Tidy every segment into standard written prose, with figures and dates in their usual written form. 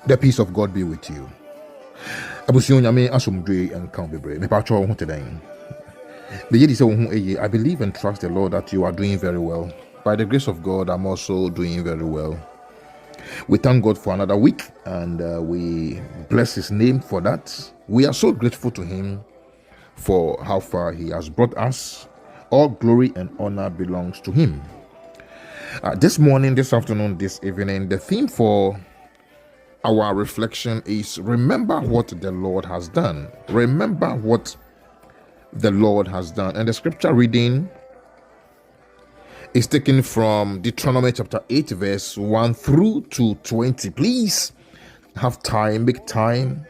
The peace of God be with you. Abusuo nyame asomdwe enka bebre. Me pacho ho today. I believe and trust the Lord that you are doing very well. By the grace of God, I'm also doing very well. We thank God for another week and we bless his name for that. We are so grateful to him for how far he has brought us. All glory and honor belongs to him. This morning, this afternoon, this evening, the theme for our reflection is remember what the Lord has done. Remember what the Lord has done. And the scripture reading is taken from Deuteronomy chapter 8 verse 1 through to 20. Please have time, make time,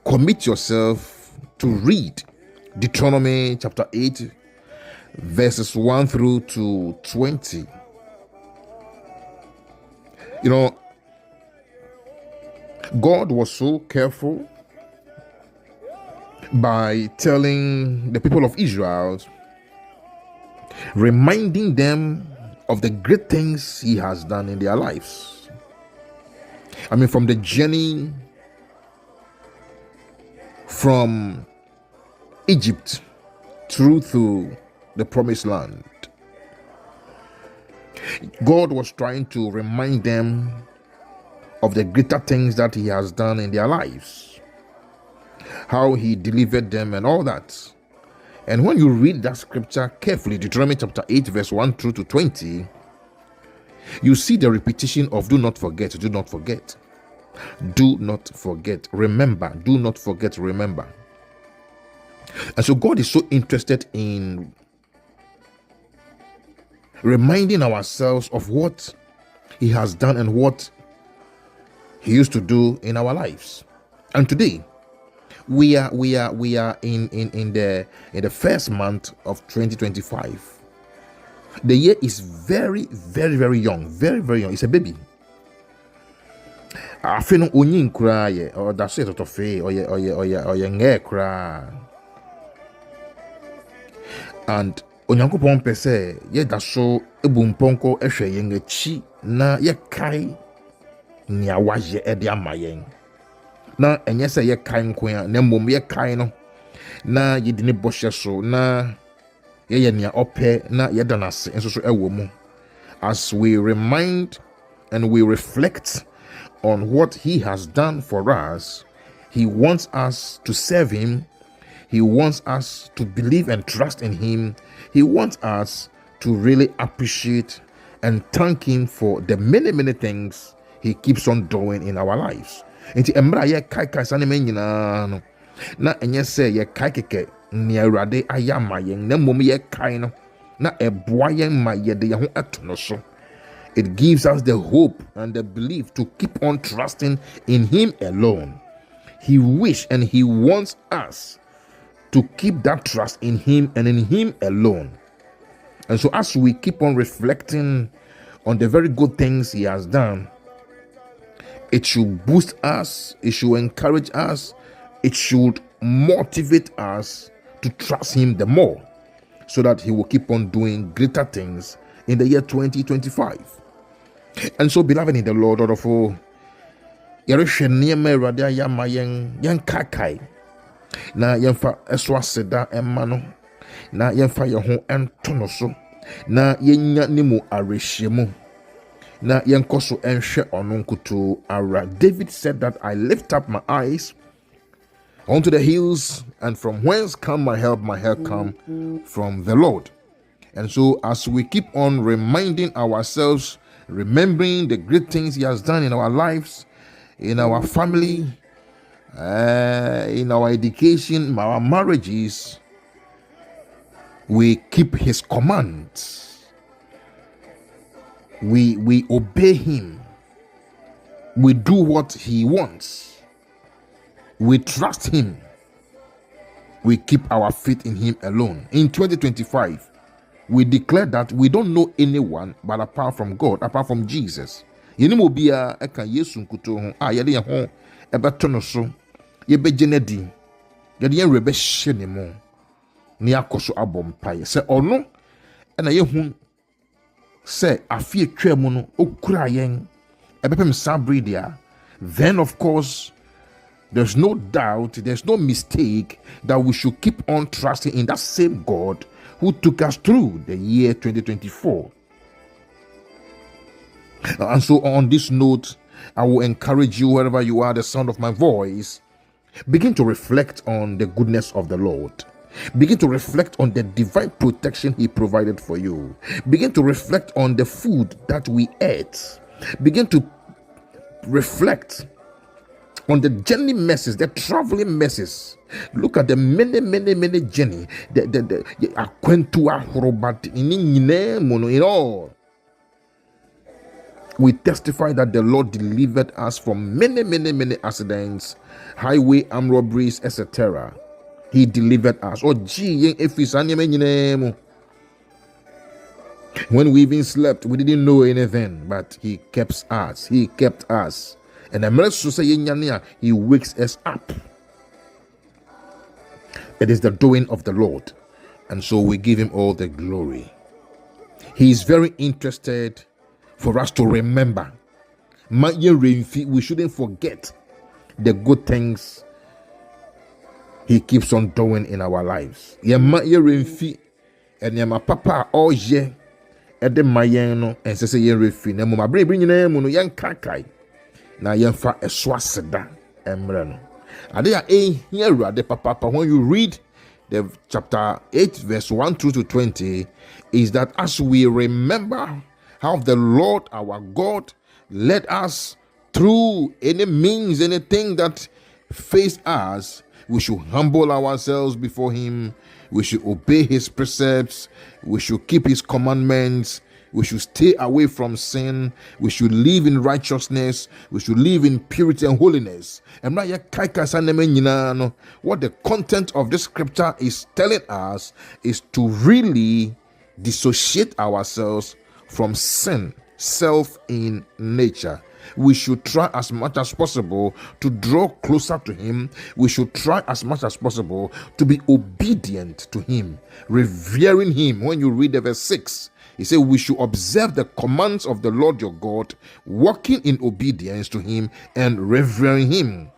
commit yourself to read Deuteronomy chapter 8 verses 1 through to 20. You know, God was so careful by telling the people of Israel, reminding them of the great things he has done in their lives. I mean, from the journey from Egypt through to the promised land, God was trying to remind them of the greater things that he has done in their lives, how he delivered them and all that. And when you read that scripture carefully, Deuteronomy chapter 8 verse 1 through to 20, you see the repetition of do not forget, do not forget, do not forget, remember, do not forget, remember. And so God is so interested in reminding ourselves of what he has done and what he used to do in our lives. And today we are in the first month of 2025. The year is very, very, very young, very, very young. It's a baby. I feel no onyin kura ye or that's it to fe or ye nge kura. And onyankopon pese ye da so ebumponko ehwe ye ngechi na ye kai nia waje ede amayen na enye se ye kai nko ya na mmom ye kai no na ye dine bohye so na ye nia ope na ye danase enso so ewo mu. As we remind and we reflect on what he has done for us, he wants us to serve him, he wants us to believe and trust in him, he wants us to really appreciate and thank him for the many things he keeps on doing in our lives. Nti embra ye kai sane men nyina no na enye se ye kai keke ne awurade ayama yen na mom ye kai no na eboa yen ma ye de ye ho etono so. It gives us the hope and the belief to keep on trusting in him alone. He wish and he wants us to keep that trust in him and in him alone. And so as we keep on reflecting on the very good things he has done, it should boost us, it should encourage us, it should motivate us to trust him the more, so that he will keep on doing greater things in the year 2025. And so, beloved in the Lord, na yemfa eswa seda emano na yemfa ye ho entono so na yenya nimu arehyiemu na yenkoso enhwe ononkuto ara. David said that I lift up my eyes onto the hills, and from whence come my help come from the Lord. And so as we keep on reminding ourselves, remembering the great things he has done in our lives, in our family, in our education, our marriages, we keep his commands, we obey him, we do what he wants, we trust him, we keep our faith in him alone. In 2025, we declare that we don't know anyone but apart from God, apart from Jesus. Yenimobia eka Yesu nkuto ho yede ye ho ebetono so ye begenedi yede ye rebe hye ne mo ne akoso abompai se ono na ye hu se afie twam no okura yen ebepem sabridia then of course, there's no doubt, there's no mistake that we should keep on trusting in that same God who took us through the year 2024. And so, on this note, I will encourage you, wherever you are, the sound of my voice, begin to reflect on the goodness of the Lord. Begin to reflect on the divine protection He provided for you. Begin to reflect on the food that we ate. Begin to reflect on the journey messes, the traveling messes. Look at the many journey. In all, we testify that the Lord delivered us from many accidents, highway armed robberies, etc. He delivered us. When we even slept, we didn't know anything, but He kept us. He kept us. And He wakes us up. It is the doing of the Lord. And so we give Him all the glory. He is very interested for us to remember. We shouldn't forget the good things He keeps on doing in our lives. And papa all year at the mayeno and say yen refi na mama bring nyina mu no yen kakai na yen fa eswaseda emre no ade a ehia awurade papa. When you read the chapter 8 verse 1 through to 20, is that as we remember how the Lord our God led us through any means, anything that faced us, we should humble ourselves before Him. We should obey His precepts. We should keep His commandments. We should stay away from sin. We should live in righteousness. We should live in purity and holiness. And what the content of this scripture is telling us is to really dissociate ourselves from sin, self in nature. We should try as much as possible to draw closer to Him. We should try as much as possible to be obedient to Him, revering Him. When you read the verse 6, He said we should observe the commands of the Lord your God, walking in obedience to Him and revering Him.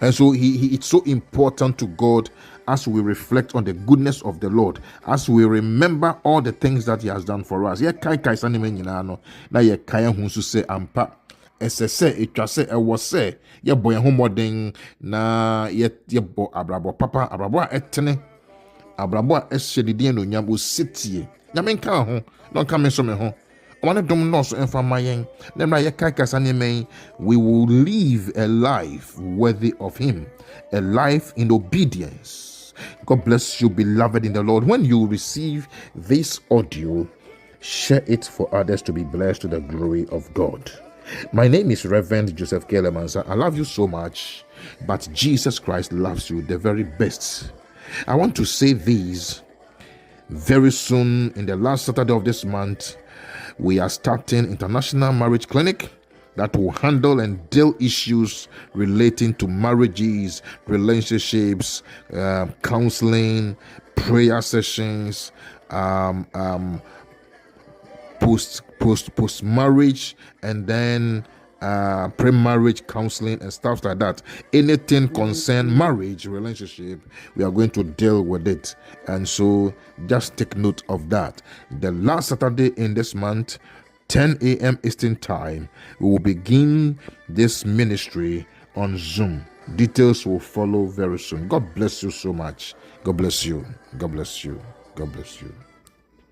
And so it's so important to God as we reflect on the goodness of the Lord, as we remember all the things that He has done for us. Ye kai kai sanime nyina no na ye kai hu so se ampa esese etwa se ewo se ye boy ho modern na ye bo abrabo papa abrabo etene abrabo a ehyedidie no nyabo setie nyame nka ho no nka me so me ho. We will live a life worthy of Him, a life in obedience. God bless you, beloved in the Lord. When you receive this audio, share it for others to be blessed to the glory of God. My name is Reverend Joseph KLM Ansa. I love you so much, but Jesus Christ loves you the very best. I want to say these very soon. In the last Saturday of this month, we are starting International Marriage Clinic that will handle and deal issues relating to marriages, relationships, counseling, prayer sessions, post marriage, and then pre-marriage counseling and stuff like that. Anything concern marriage, relationship, we are going to deal with it. And so just take note of that. The last Saturday in this month, 10 a.m. Eastern Time, we will begin this ministry on Zoom. Details will follow very soon. God bless you so much. God bless you. God bless you. God bless you.